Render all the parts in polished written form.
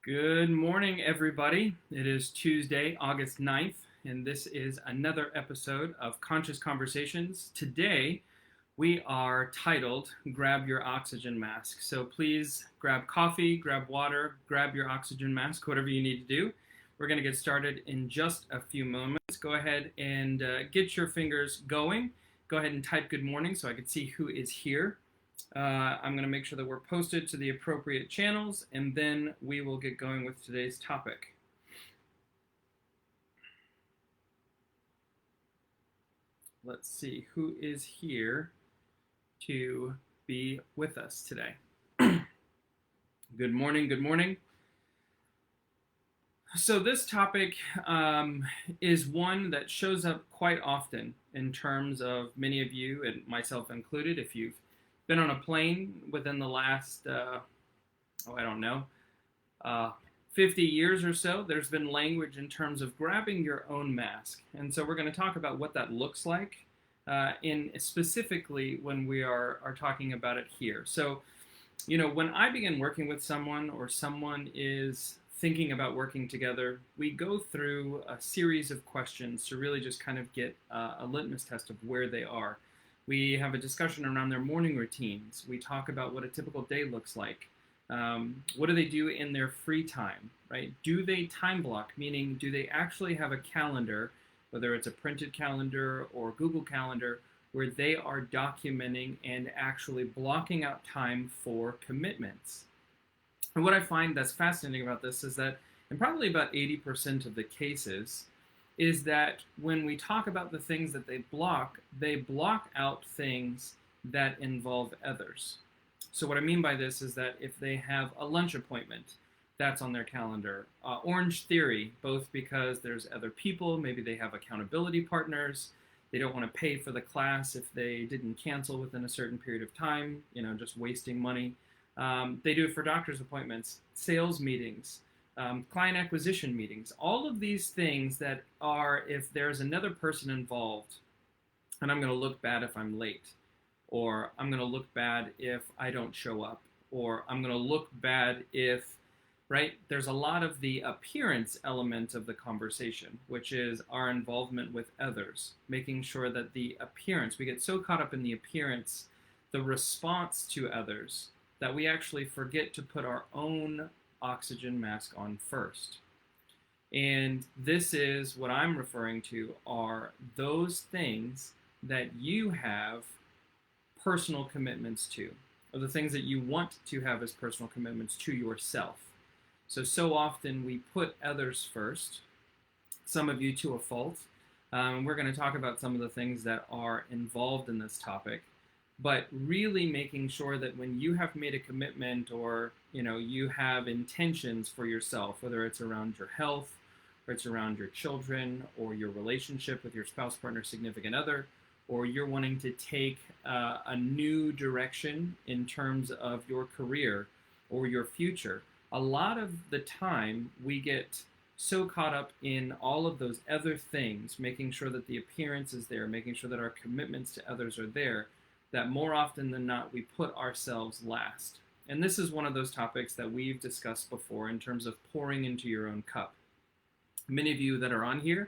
Good morning, everybody. It is Tuesday, August 9th, and this is another episode of Conscious Conversations. Today, we are titled Grab Your Oxygen Mask. So please grab coffee, grab water, grab your oxygen mask, whatever you need to do. We're going to get started in just a few moments. Go ahead and get your fingers going. Go ahead and type good morning so I can see who is here. I'm going to make sure that we're posted to the appropriate channels, and then we will get going with today's topic. Let's see who is here to be with us today. Good morning, good morning. So this topic is one that shows up quite often in terms of many of you, and myself included, if you've been on a plane within the last, I don't know, 50 years or so, there's been language in terms of grabbing your own mask. And so we're going to talk about what that looks like in specifically when we are talking about it here. So, when I begin working with someone or someone is thinking about working together, we go through a series of questions to really just kind of get a litmus test of where they are. We have a discussion around their morning routines. We talk about what a typical day looks like. What do they do in their free time, right? Do they time block, meaning do they actually have a calendar, whether it's a printed calendar or Google Calendar, where they are documenting and actually blocking out time for commitments? And what I find that's fascinating about this is that in probably about 80% of the cases, is that when we talk about the things that they block out things that involve others. So what I mean by this is that if they have a lunch appointment, that's on their calendar. Orange Theory, both because there's other people, maybe they have accountability partners, they don't want to pay for the class if they didn't cancel within a certain period of time, just wasting money. They do it for doctor's appointments, sales meetings, client acquisition meetings, all of these things that are, if there's another person involved, and I'm going to look bad if I'm late, or I'm going to look bad if I don't show up, or I'm going to look bad if, right? There's a lot of the appearance element of the conversation, which is our involvement with others, making sure that the appearance, we get so caught up in the appearance, the response to others, that we actually forget to put our own oxygen mask on first. And this is what I'm referring to are those things that you have personal commitments to, or the things that you want to have as personal commitments to yourself. So often we put others first, some of you to a fault. We're going to talk about some of the things that are involved in this topic, but really making sure that when you have made a commitment or you have intentions for yourself, whether it's around your health, or it's around your children, or your relationship with your spouse, partner, significant other, or you're wanting to take a new direction in terms of your career or your future, a lot of the time we get so caught up in all of those other things, making sure that the appearance is there, making sure that our commitments to others are there, that more often than not we put ourselves last. And this is one of those topics that we've discussed before in terms of pouring into your own cup. Many of you that are on here,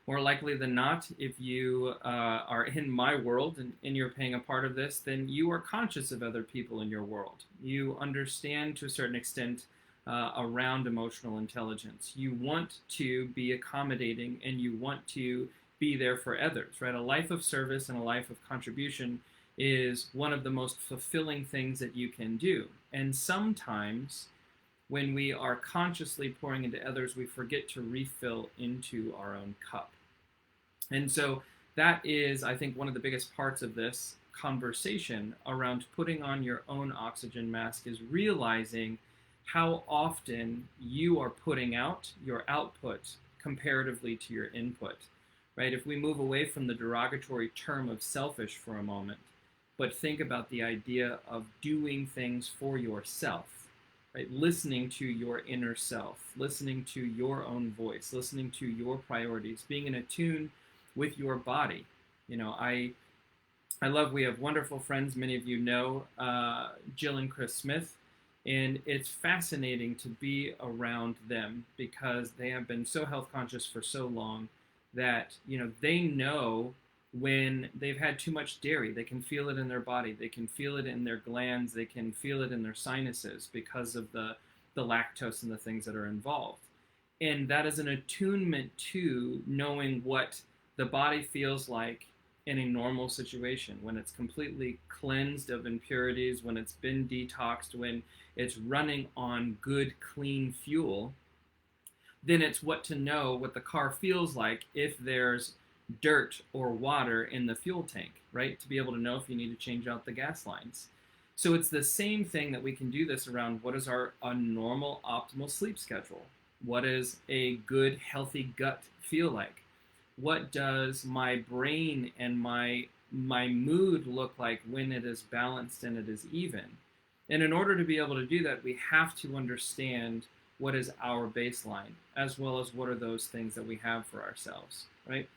more likely than not, if you are in my world and you're paying a part of this, then you are conscious of other people in your world. You understand to a certain extent around emotional intelligence. You want to be accommodating and you want to be there for others, right? A life of service and a life of contribution is one of the most fulfilling things that you can do. And sometimes when we are consciously pouring into others, we forget to refill into our own cup. And so that is, I think, one of the biggest parts of this conversation around putting on your own oxygen mask is realizing how often you are putting out your output comparatively to your input, right? If we move away from the derogatory term of selfish for a moment, but think about the idea of doing things for yourself, right? Listening to your inner self, listening to your own voice, listening to your priorities, being in attune with your body. I love, we have wonderful friends, many of you know, Jill and Chris Smith. And it's fascinating to be around them because they have been so health conscious for so long that, they know when they've had too much dairy. They can feel it in their body. They can feel it in their glands. They can feel it in their sinuses because of the lactose and the things that are involved. And that is an attunement to knowing what the body feels like in a normal situation, when it's completely cleansed of impurities, when it's been detoxed, when it's running on good, clean fuel. Then it's what to know what the car feels like if there's dirt or water in the fuel tank, right? To be able to know if you need to change out the gas lines. So it's the same thing that we can do this around what is a normal, optimal sleep schedule? What does a good, healthy gut feel like? What does my brain and my mood look like when it is balanced and it is even? And in order to be able to do that, we have to understand what is our baseline, as well as what are those things that we have for ourselves, right?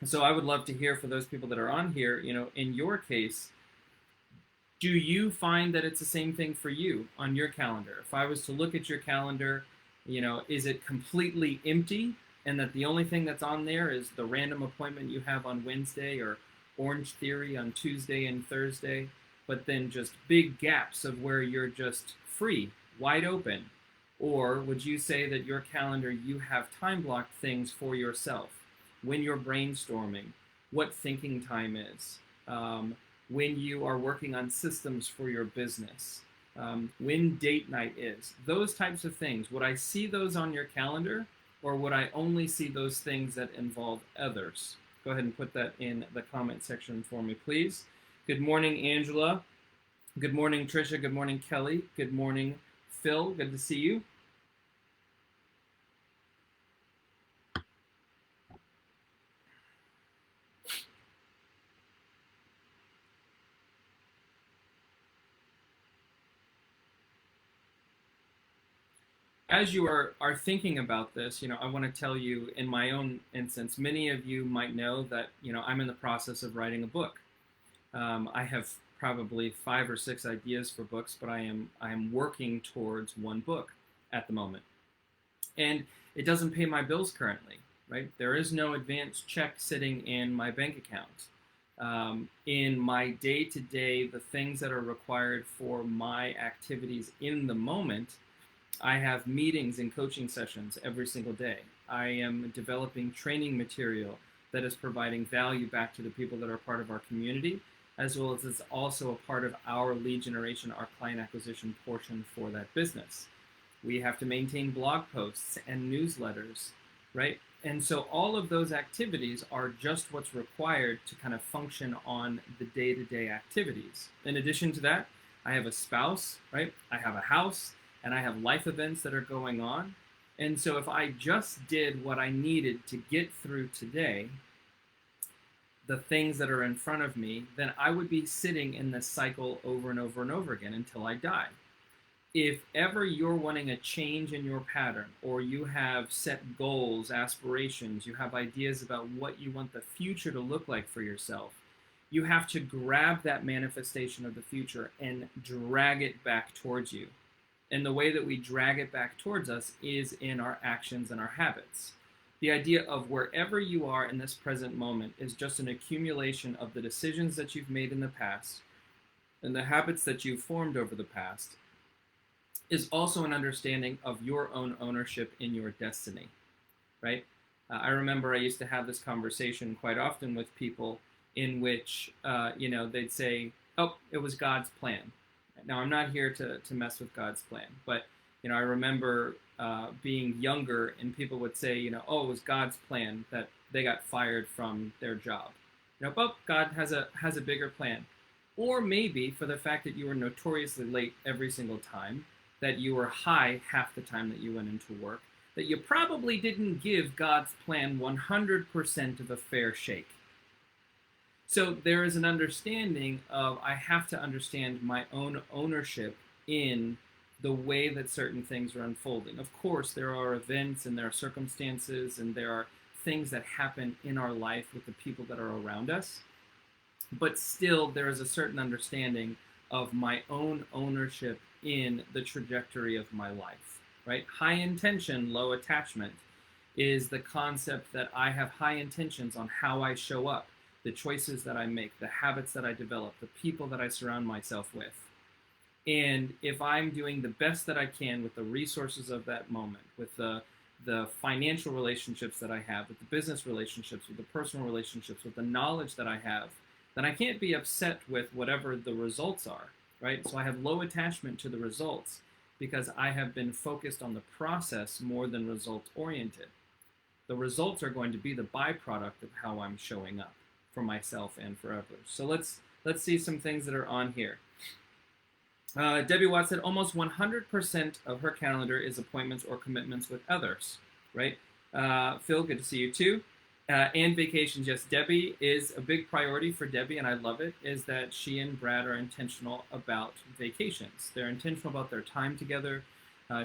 So I would love to hear for those people that are on here, in your case, do you find that it's the same thing for you on your calendar? If I was to look at your calendar, is it completely empty and that the only thing that's on there is the random appointment you have on Wednesday or Orange Theory on Tuesday and Thursday, but then just big gaps of where you're just free, wide open? Or would you say that your calendar, you have time blocked things for yourself? When you're brainstorming, what thinking time is, when you are working on systems for your business, when date night is, those types of things. Would I see those on your calendar, or would I only see those things that involve others? Go ahead and put that in the comment section for me, please. Good morning, Angela. Good morning, Trisha. Good morning, Kelly. Good morning, Phil. Good to see you. As you are thinking about this, I want to tell you in my own instance, many of you might know that, I'm in the process of writing a book. I have probably 5 or 6 ideas for books, but I am working towards one book at the moment. And it doesn't pay my bills currently, right? There is no advance check sitting in my bank account. In my day-to-day, the things that are required for my activities in the moment, I have meetings and coaching sessions every single day. I am developing training material that is providing value back to the people that are part of our community, as well as it's also a part of our lead generation, our client acquisition portion for that business. We have to maintain blog posts and newsletters, right? And so all of those activities are just what's required to kind of function on the day-to-day activities. In addition to that, I have a spouse, right? I have a house, and I have life events that are going on. And so if I just did what I needed to get through today, the things that are in front of me, then I would be sitting in this cycle over and over and over again until I die. If ever you're wanting a change in your pattern, or you have set goals, aspirations, you have ideas about what you want the future to look like for yourself, you have to grab that manifestation of the future and drag it back towards you. And the way that we drag it back towards us is in our actions and our habits. The idea of wherever you are in this present moment is just an accumulation of the decisions that you've made in the past and the habits that you've formed over the past, is also an understanding of your own ownership in your destiny, right? I remember I used to have this conversation quite often with people in which, they'd say, oh, it was God's plan. Now, I'm not here to mess with God's plan, but, I remember being younger and people would say, oh, it was God's plan that they got fired from their job. But God has a bigger plan. Or maybe for the fact that you were notoriously late every single time, that you were high half the time that you went into work, that you probably didn't give God's plan 100% of a fair shake. So there is an understanding of, I have to understand my own ownership in the way that certain things are unfolding. Of course, there are events and there are circumstances and there are things that happen in our life with the people that are around us. But still, there is a certain understanding of my own ownership in the trajectory of my life, right? High intention, low attachment is the concept that I have high intentions on how I show up, the choices that I make, the habits that I develop, the people that I surround myself with. And if I'm doing the best that I can with the resources of that moment, with the financial relationships that I have, with the business relationships, with the personal relationships, with the knowledge that I have, then I can't be upset with whatever the results are, right? So I have low attachment to the results because I have been focused on the process more than result oriented. The results are going to be the byproduct of how I'm showing up for myself and for others. So let's see some things that are on here. Debbie Watts said almost 100% of her calendar is appointments or commitments with others, right? Phil, good to see you too. And vacations, yes, Debbie is a big priority for Debbie, and I love it, is that she and Brad are intentional about vacations. They're intentional about their time together.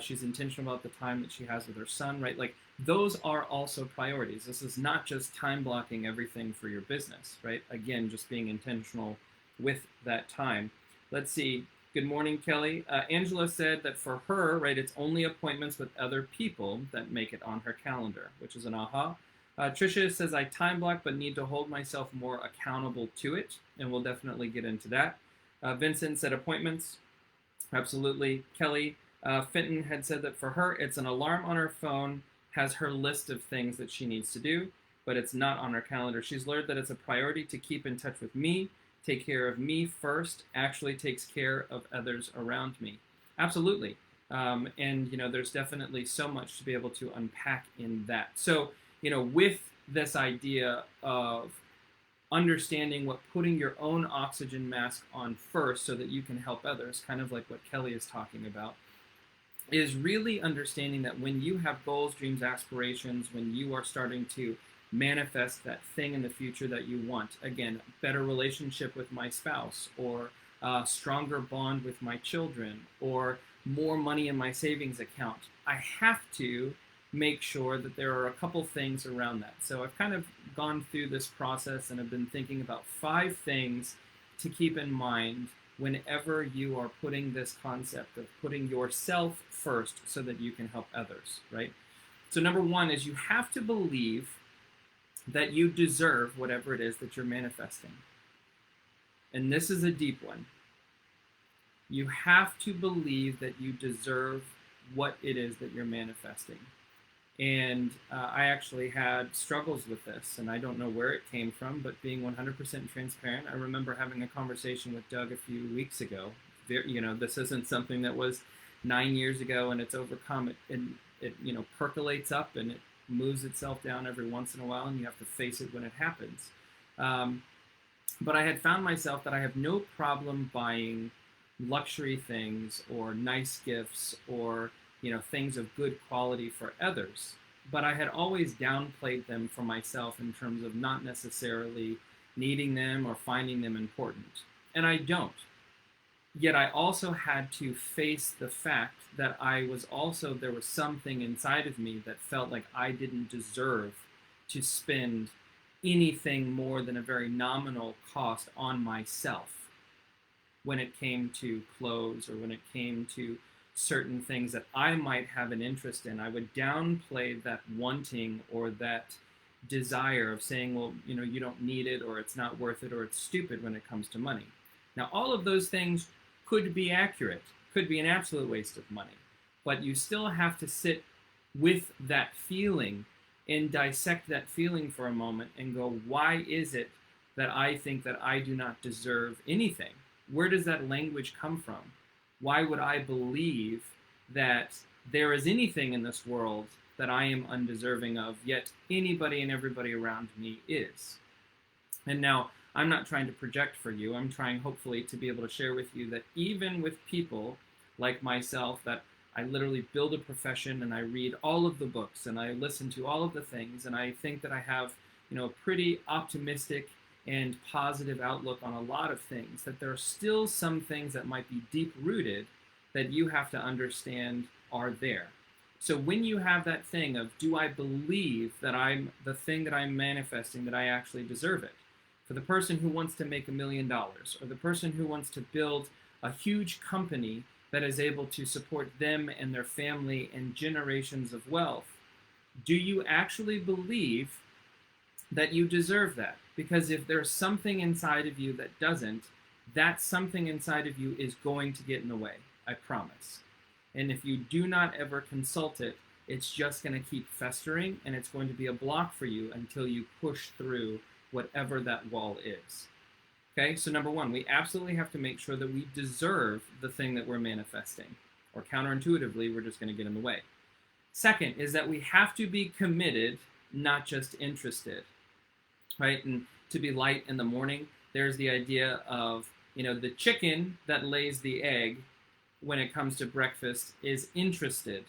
She's intentional about the time that she has with her son, right? Like, those are also priorities. This is not just time blocking everything for your business, right? Again, just being intentional with that time. Let's see. Good morning, Kelly. Angela said that for her, right, it's only appointments with other people that make it on her calendar, which is an aha. Tricia says, I time block but need to hold myself more accountable to it, and we'll definitely get into that. Vincent said appointments. Absolutely. Kelly Fenton had said that for her, it's an alarm on her phone, has her list of things that she needs to do, but it's not on her calendar. She's learned that it's a priority to keep in touch with me, take care of me first, actually takes care of others around me. Absolutely. And, there's definitely so much to be able to unpack in that. So, with this idea of understanding what putting your own oxygen mask on first so that you can help others, kind of like what Kelly is talking about, is really understanding that when you have goals, dreams, aspirations, when you are starting to manifest that thing in the future that you want, again, better relationship with my spouse, or a stronger bond with my children, or more money in my savings account, I have to make sure that there are a couple things around that. So I've kind of gone through this process and have been thinking about 5 things to keep in mind whenever you are putting this concept of putting yourself first so that you can help others, right? So number 1 is you have to believe that you deserve whatever it is that you're manifesting. And this is a deep one. You have to believe that you deserve what it is that you're manifesting. And I actually had struggles with this, and I don't know where it came from, but being 100% transparent, I remember having a conversation with Doug a few weeks ago. This isn't something that was 9 years ago and it's overcome. It percolates up and it moves itself down every once in a while, and you have to face it when it happens. But I had found myself that I have no problem buying luxury things or nice gifts or things of good quality for others, but I had always downplayed them for myself in terms of not necessarily needing them or finding them important. And I don't. Yet I also had to face the fact that there was something inside of me that felt like I didn't deserve to spend anything more than a very nominal cost on myself when it came to clothes or when it came to certain things that I might have an interest in. I would downplay that wanting or that desire of saying, well, you don't need it, or it's not worth it, or it's stupid when it comes to money. Now, all of those things could be accurate, could be an absolute waste of money, but you still have to sit with that feeling and dissect that feeling for a moment and go, why is it that I think that I do not deserve anything? Where does that language come from? Why would I believe that there is anything in this world that I am undeserving of, yet anybody and everybody around me is? And now, I'm not trying to project for you. I'm trying, hopefully, to be able to share with you that even with people like myself, that I literally build a profession and I read all of the books and I listen to all of the things, and I think that I have, a pretty optimistic and positive outlook on a lot of things, that there are still some things that might be deep-rooted that you have to understand are there. So when you have that thing of, do I believe that the thing that I'm manifesting, that I actually deserve it? For the person who wants to make $1 million, or the person who wants to build a huge company that is able to support them and their family and generations of wealth, do you actually believe that you deserve that? Because if there's something inside of you that doesn't, that something inside of you is going to get in the way, I promise. And if you do not ever consult it, it's just going to keep festering, and it's going to be a block for you until you push through whatever that wall is. Okay, so number one, we absolutely have to make sure that we deserve the thing that we're manifesting, or counterintuitively, we're just going to get in the way. Second is that we have to be committed, not just interested, right? And to be light in the morning, there's the idea of, the chicken that lays the egg when it comes to breakfast is interested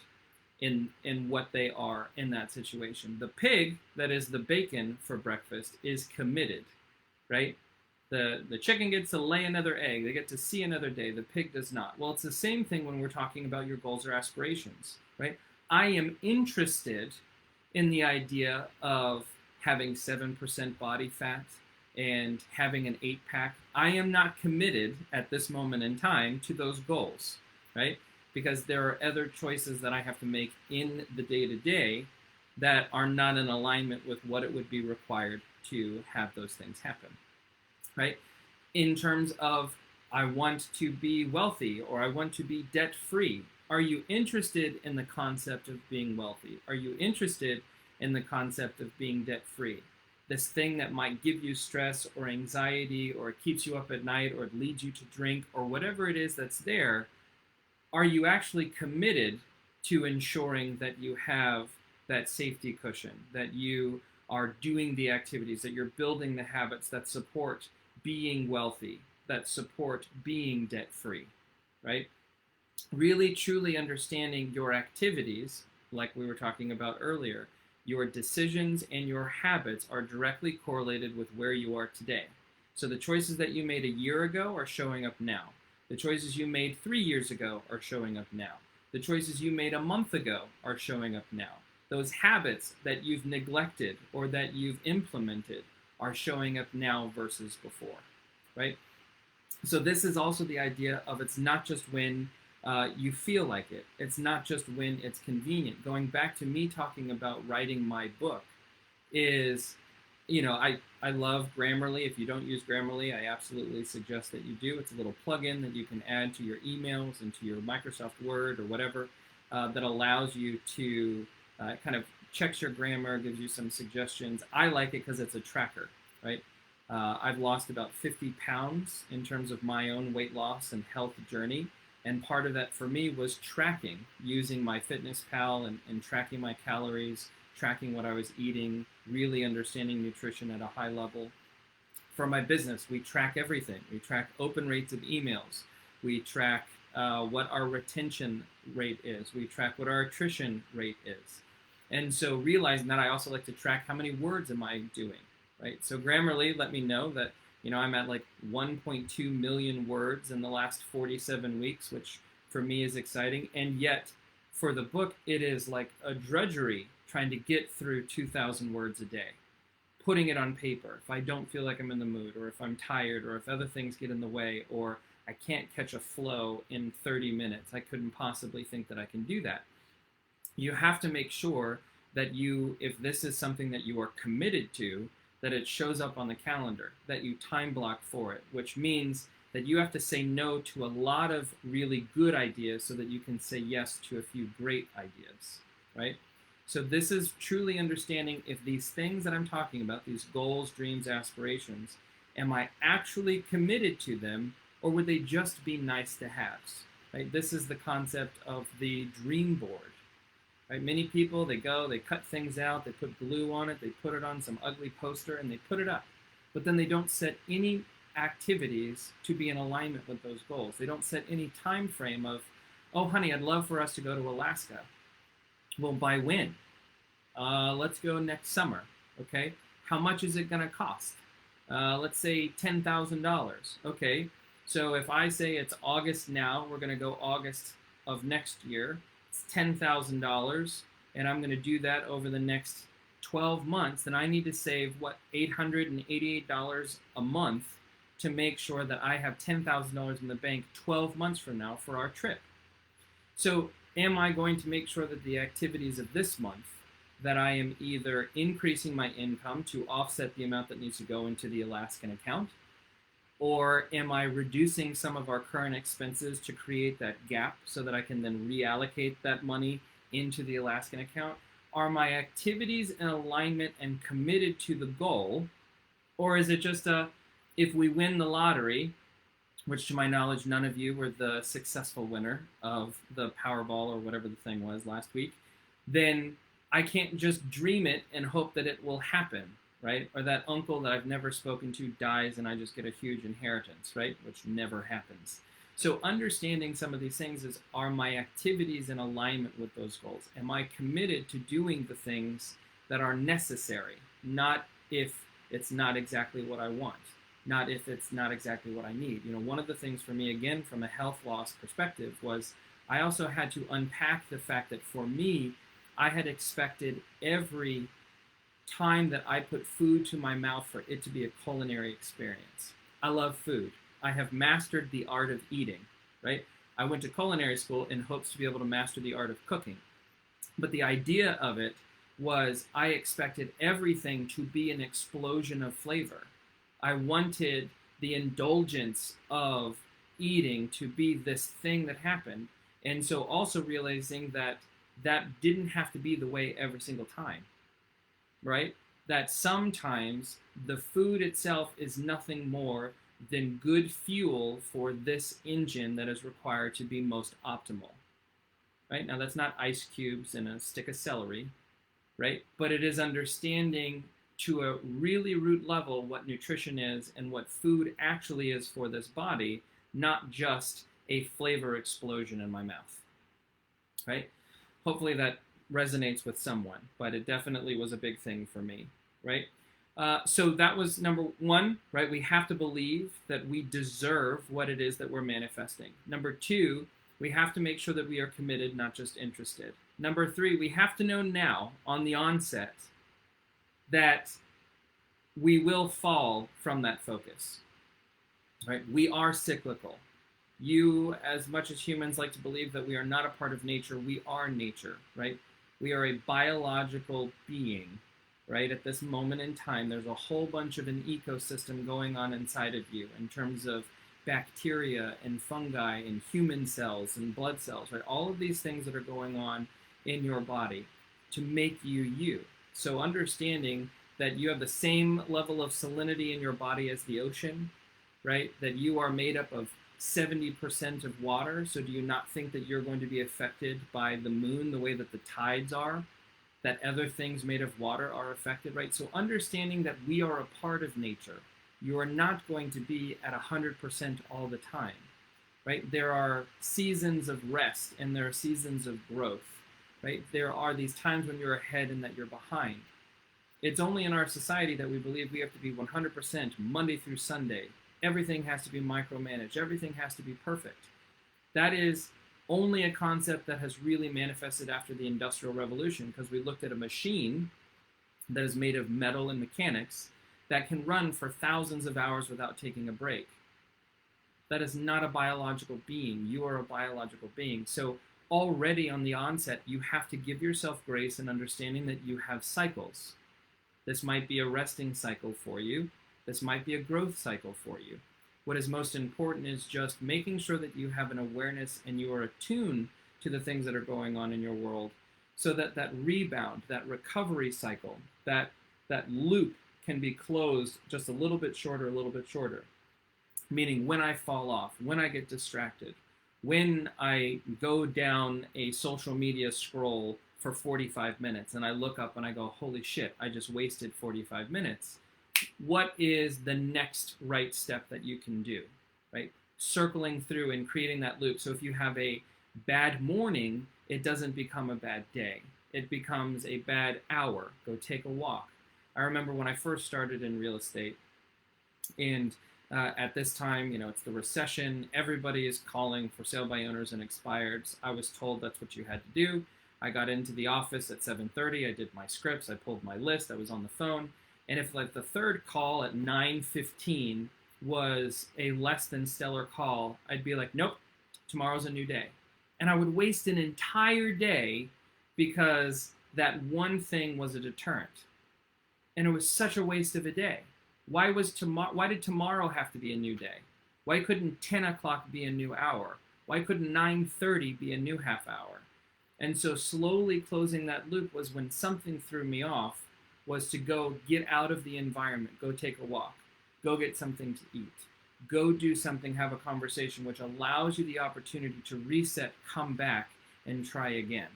in what they are in that situation. The pig that is the bacon for breakfast is committed, right? The chicken gets to lay another egg. They get to see another day. The pig does not. Well, it's the same thing when we're talking about your goals or aspirations, right? I am interested in the idea of having 7% body fat and having an 8-pack. I am not committed at this moment in time to those goals, right? Because there are other choices that I have to make in the day-to-day that are not in alignment with what it would be required to have those things happen, right? In terms of, I want to be wealthy or I want to be debt-free. Are you interested in the concept of being wealthy? Are you interested in the concept of being debt-free? This thing that might give you stress or anxiety, or it keeps you up at night, or it leads you to drink, or whatever it is that's there, are you actually committed to ensuring that you have that safety cushion, that you are doing the activities, that you're building the habits that support being wealthy, that support being debt-free, right? Really, truly understanding your activities, like we were talking about earlier, your decisions and your habits are directly correlated with where you are today. So the choices that you made a year ago are showing up now. The choices you made 3 years ago are showing up now. The choices you made a month ago are showing up now. Those habits that you've neglected or that you've implemented are showing up now versus before, right? So this is also the idea of, it's not just when you feel like it. It's not just when it's convenient. Going back to me talking about writing my book is, I love Grammarly. If you don't use Grammarly, I absolutely suggest that you do. It's a little plugin that you can add to your emails and to your Microsoft Word or whatever that allows you to kind of checks your grammar, gives you some suggestions. I like it because it's a tracker, right? I've lost about 50 pounds in terms of my own weight loss and health journey. And part of that for me was tracking, using my FitnessPal and tracking my calories, tracking what I was eating, really understanding nutrition at a high level. For my business, we track everything. We track open rates of emails. We track what our retention rate is. We track what our attrition rate is. And so realizing that, I also like to track how many words am I doing, right? So Grammarly let me know that I'm at like 1.2 million words in the last 47 weeks, which for me is exciting. And yet for the book, it is like a drudgery trying to get through 2,000 words a day, putting it on paper. If I don't feel like I'm in the mood, or if I'm tired, or if other things get in the way, or I can't catch a flow in 30 minutes, I couldn't possibly think that I can do that. You have to make sure that if this is something that you are committed to, that it shows up on the calendar, that you time block for it, which means that you have to say no to a lot of really good ideas so that you can say yes to a few great ideas, right? So this is truly understanding if these things that I'm talking about, these goals, dreams, aspirations, am I actually committed to them, or would they just be nice to haves, right? This is the concept of the dream board. Right? Many people, they cut things out, they put glue on it, they put it on some ugly poster, and they put it up. But then they don't set any activities to be in alignment with those goals. They don't set any time frame of, oh, honey, I'd love for us to go to Alaska. Well, by when? Let's go next summer, okay? How much is it going to cost? Let's say $10,000. Okay, so if I say it's August now, we're going to go August of next year. It's $10,000, and I'm going to do that over the next 12 months, then I need to save, $888 a month to make sure that I have $10,000 in the bank 12 months from now for our trip. So am I going to make sure that the activities of this month, that I am either increasing my income to offset the amount that needs to go into the Alaskan account, or am I reducing some of our current expenses to create that gap so that I can then reallocate that money into the Alaskan account? Are my activities in alignment and committed to the goal? Or is it just if we win the lottery, which to my knowledge, none of you were the successful winner of the Powerball or whatever the thing was last week, then I can't just dream it and hope that it will happen, right? Or that uncle that I've never spoken to dies and I just get a huge inheritance, right? Which never happens. So understanding some of these things is, are my activities in alignment with those goals? Am I committed to doing the things that are necessary, not if it's not exactly what I want, not if it's not exactly what I need. One of the things for me, again, from a health loss perspective, was I also had to unpack the fact that for me, I had expected every time that I put food to my mouth for it to be a culinary experience. I love food. I have mastered the art of eating, right? I went to culinary school in hopes to be able to master the art of cooking. But the idea of it was I expected everything to be an explosion of flavor. I wanted the indulgence of eating to be this thing that happened. And so also realizing that that didn't have to be the way every single time, right? That sometimes the food itself is nothing more than good fuel for this engine that is required to be most optimal, right? Now that's not ice cubes and a stick of celery, right? But it is understanding to a really root level what nutrition is and what food actually is for this body, not just a flavor explosion in my mouth, right? Hopefully that resonates with someone, but it definitely was a big thing for me, right? So that was number one, right? We have to believe that we deserve what it is that we're manifesting. Number two, we have to make sure that we are committed, not just interested. Number three, we have to know now on the onset that we will fall from that focus, right? We are cyclical. You, as much as humans like to believe that we are not a part of nature, we are nature, right? We are a biological being, right? At this moment in time, there's a whole bunch of an ecosystem going on inside of you in terms of bacteria and fungi and human cells and blood cells, right? All of these things that are going on in your body to make you you. So understanding that you have the same level of salinity in your body as the ocean, right? That you are made up of 70% of water. So do you not think that you're going to be affected by the moon the way that the tides are? That other things made of water are affected, right? So understanding that we are a part of nature. You are not going to be at 100% all the time, right? There are seasons of rest and there are seasons of growth, right? There are these times when you're ahead and that you're behind. It's only in our society that we believe we have to be 100% Monday through Sunday. Everything has to be micromanaged. Everything has to be perfect. That is only a concept that has really manifested after the Industrial Revolution, because we looked at a machine that is made of metal and mechanics that can run for thousands of hours without taking a break. That is not a biological being. You are a biological being. So already on the onset, you have to give yourself grace and understanding that you have cycles. This might be a resting cycle for you. This might be a growth cycle for you. What is most important is just making sure that you have an awareness and you are attuned to the things that are going on in your world, so that that rebound, that recovery cycle, that loop can be closed just a little bit shorter. Meaning when I fall off, when I get distracted, when I go down a social media scroll for 45 minutes and I look up and I go, holy shit, I just wasted 45 minutes. What is the next right step that you can do, right? Circling through and creating that loop. So if you have a bad morning, it doesn't become a bad day. It becomes a bad hour. Go take a walk. I remember when I first started in real estate, and at this time, it's the recession. Everybody is calling for sale by owners and expireds. I was told that's what you had to do. I got into the office at 7:30. I did my scripts. I pulled my list. I was on the phone. And if like the third call at 9:15 was a less than stellar call, I'd be like, nope, tomorrow's a new day. And I would waste an entire day because that one thing was a deterrent. And it was such a waste of a day. Why did tomorrow have to be a new day? Why couldn't 10 o'clock be a new hour? Why couldn't 9:30 be a new half hour? And so slowly closing that loop was when something threw me off, was to go get out of the environment, go take a walk, go get something to eat, go do something, have a conversation, which allows you the opportunity to reset, come back, and try again,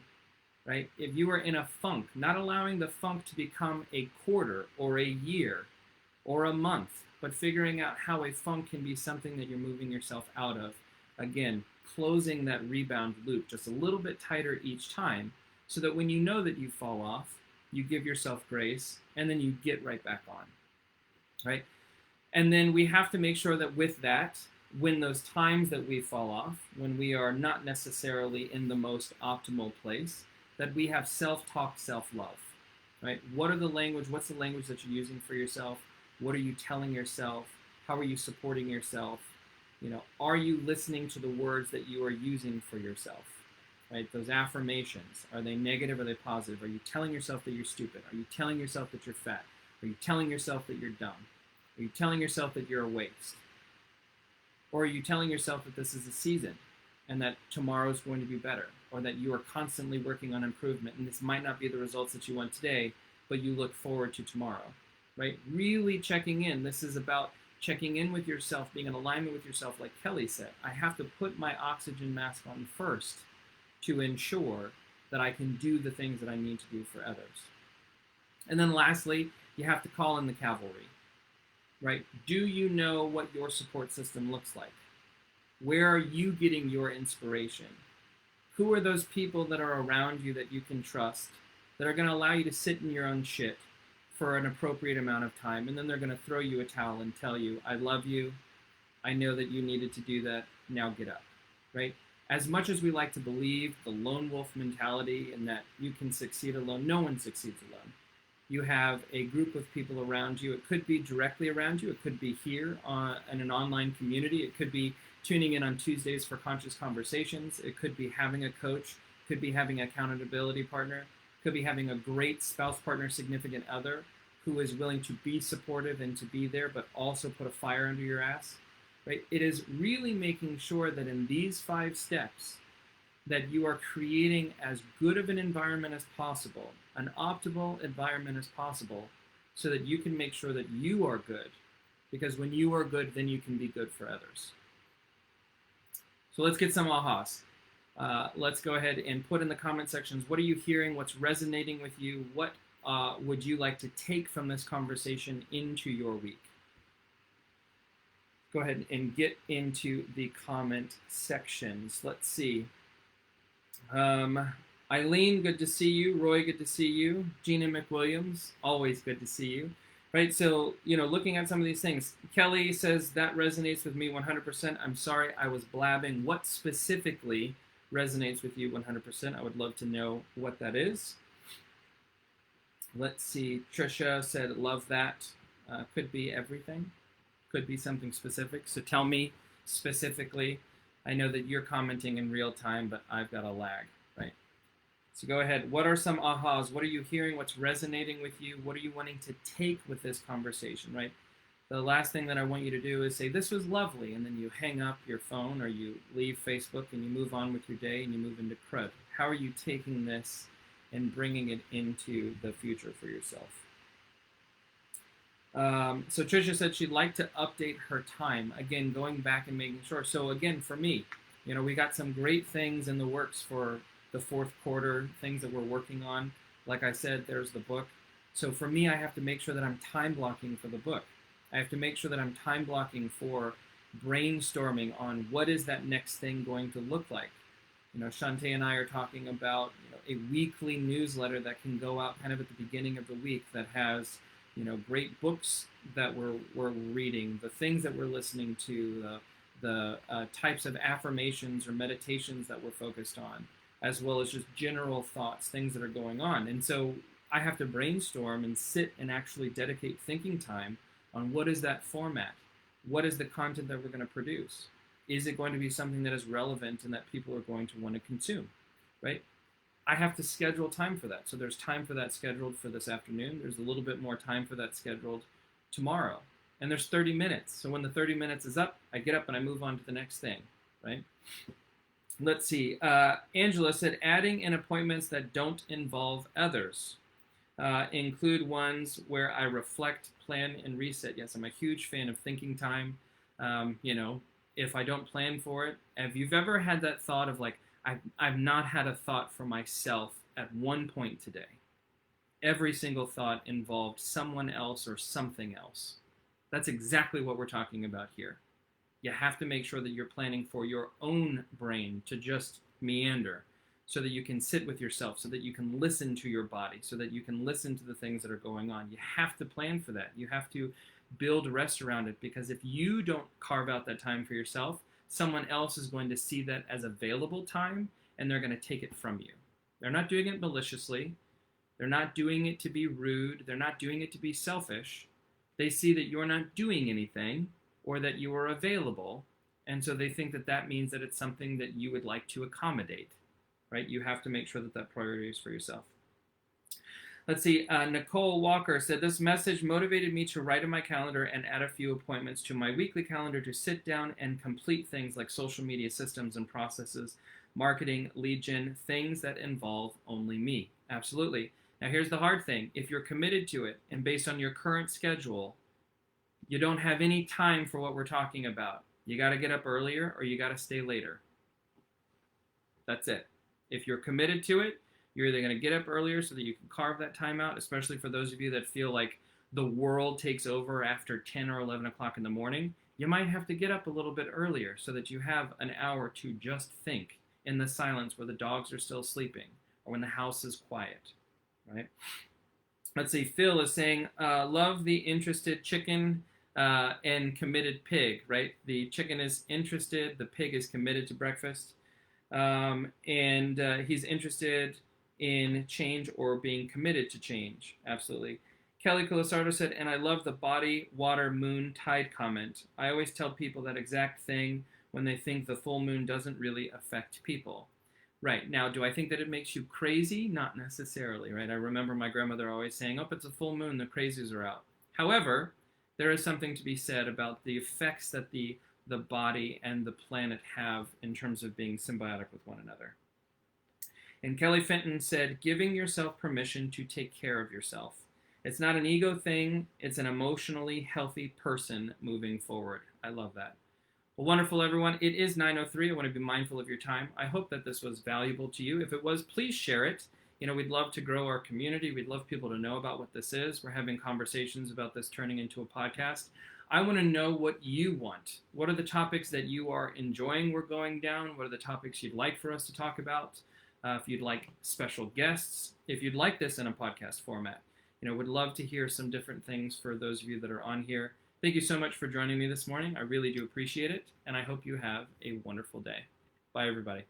right? If you are in a funk, not allowing the funk to become a quarter or a year or a month, but figuring out how a funk can be something that you're moving yourself out of. Again, closing that rebound loop just a little bit tighter each time, so that when you know that you fall off, you give yourself grace, and then you get right back on, right? And then we have to make sure that with that, when those times that we fall off, when we are not necessarily in the most optimal place, that we have self-talk, self-love, right? What's the language that you're using for yourself? What are you telling yourself? How are you supporting yourself? Are you listening to the words that you are using for yourself, right? Those affirmations, are they negative or are they positive? Are you telling yourself that you're stupid? Are you telling yourself that you're fat? Are you telling yourself that you're dumb? Are you telling yourself that you're a waste? Or are you telling yourself that this is a season and that tomorrow is going to be better, or that you are constantly working on improvement and this might not be the results that you want today, but you look forward to tomorrow, right? Really checking in. This is about checking in with yourself, being in alignment with yourself, like Kelly said. I have to put my oxygen mask on first to ensure that I can do the things that I need to do for others. And then lastly, you have to call in the cavalry, right? Do you know what your support system looks like? Where are you getting your inspiration? Who are those people that are around you that you can trust, that are going to allow you to sit in your own shit for an appropriate amount of time, and then they're going to throw you a towel and tell you, I love you, I know that you needed to do that, now get up, right? As much as we like to believe the lone wolf mentality and that you can succeed alone, no one succeeds alone. You have a group of people around you. It could be directly around you. It could be here in an online community. It could be tuning in on Tuesdays for conscious conversations. It could be having a coach. It could be having an accountability partner. Could be having a great spouse, partner, significant other who is willing to be supportive and to be there, but also put a fire under your ass, right? It is really making sure that in these 5 steps that you are creating as good of an environment as possible, an optimal environment as possible, so that you can make sure that you are good. Because when you are good, then you can be good for others. So let's get some ahas. Let's go ahead and put in the comment sections, what are you hearing? What's resonating with you? What would you like to take from this conversation into your week? Go ahead and get into the comment sections. Let's see. Eileen, good to see you. Roy, good to see you. Gina McWilliams, always good to see you. Right, so, looking at some of these things. Kelly says, that resonates with me 100%. I'm sorry, I was blabbing. What specifically resonates with you 100%? I would love to know what that is. Let's see. Trisha said, love that. Could be everything. Could be something specific. So tell me specifically. I know that you're commenting in real time, but I've got a lag, right? So go ahead. What are some ahas? What are you hearing? What's resonating with you? What are you wanting to take with this conversation, right? The last thing that I want you to do is say, this was lovely, and then you hang up your phone or you leave Facebook and you move on with your day and you move into crud. How are you taking this and bringing it into the future for yourself? So Tricia said she'd like to update her time. Again, going back and making sure. So again, for me, we got some great things in the works for the 4th quarter, things that we're working on. Like I said, there's the book. So for me, I have to make sure that I'm time blocking for the book. I have to make sure that I'm time blocking for brainstorming on what is that next thing going to look like. Shantae and I are talking about a weekly newsletter that can go out kind of at the beginning of the week that has great books that we're reading, the things that we're listening to, the types of affirmations or meditations that we're focused on, as well as just general thoughts, things that are going on. And so I have to brainstorm and sit and actually dedicate thinking time on what is that format, what is the content that we're going to produce. is it going to be something that is relevant and that people are going to want to consume, right? I have to schedule time for that. So there's time for that scheduled for this afternoon. There's a little bit more time for that scheduled tomorrow. And there's 30 minutes. So when the 30 minutes is up, I get up and I move on to the next thing, right? Let's see. Angela said, adding in appointments that don't involve others. Include ones where I reflect, plan, and reset. Yes, I'm a huge fan of thinking time. If I don't plan for it, if you've ever had that thought of like, I've not had a thought for myself at one point today. Every single thought involved someone else or something else. That's exactly what we're talking about here. You have to make sure that you're planning for your own brain to just meander so that you can sit with yourself, so that you can listen to your body, so that you can listen to the things that are going on. You have to plan for that. You have to build rest around it, because if you don't carve out that time for yourself, someone else is going to see that as available time, and they're going to take it from you. They're not doing it maliciously. They're not doing it to be rude. They're not doing it to be selfish. They see that you're not doing anything or that you are available, and so they think that that means that it's something that you would like to accommodate, right? You have to make sure that that priority is for yourself. Let's see, Nicole Walker said, this message motivated me to write in my calendar and add a few appointments to my weekly calendar to sit down and complete things like social media systems and processes, marketing, lead gen, things that involve only me. Absolutely. Now here's the hard thing. If you're committed to it and based on your current schedule, you don't have any time for what we're talking about. You got to get up earlier or you got to stay later. That's it. If you're committed to it, you're either going to get up earlier so that you can carve that time out, especially for those of you that feel like the world takes over after 10 or 11 o'clock in the morning. You might have to get up a little bit earlier so that you have an hour to just think in the silence where the dogs are still sleeping or when the house is quiet, right? Let's see, Phil is saying, love the interested chicken and committed pig, right? The chicken is interested, the pig is committed to breakfast, and he's interested in change or being committed to change. Absolutely. Kelly Colasardo said, and I love the body, water, moon, tide comment. I always tell people that exact thing when they think the full moon doesn't really affect people. Right. Now, do I think that it makes you crazy? Not necessarily, right? I remember my grandmother always saying, oh, it's a full moon, the crazies are out. However, there is something to be said about the effects that the body and the planet have in terms of being symbiotic with one another. And Kelly Fenton said, giving yourself permission to take care of yourself. It's not an ego thing. It's an emotionally healthy person moving forward. I love that. Well, wonderful, everyone. It is 9:03. I want to be mindful of your time. I hope that this was valuable to you. If it was, please share it. We'd love to grow our community. We'd love people to know about what this is. We're having conversations about this turning into a podcast. I want to know what you want. What are the topics that you are enjoying we're going down? What are the topics you'd like for us to talk about? If you'd like special guests, if you'd like this in a podcast format, would love to hear some different things for those of you that are on here. Thank you so much for joining me this morning. I really do appreciate it, and I hope you have a wonderful day. Bye, everybody.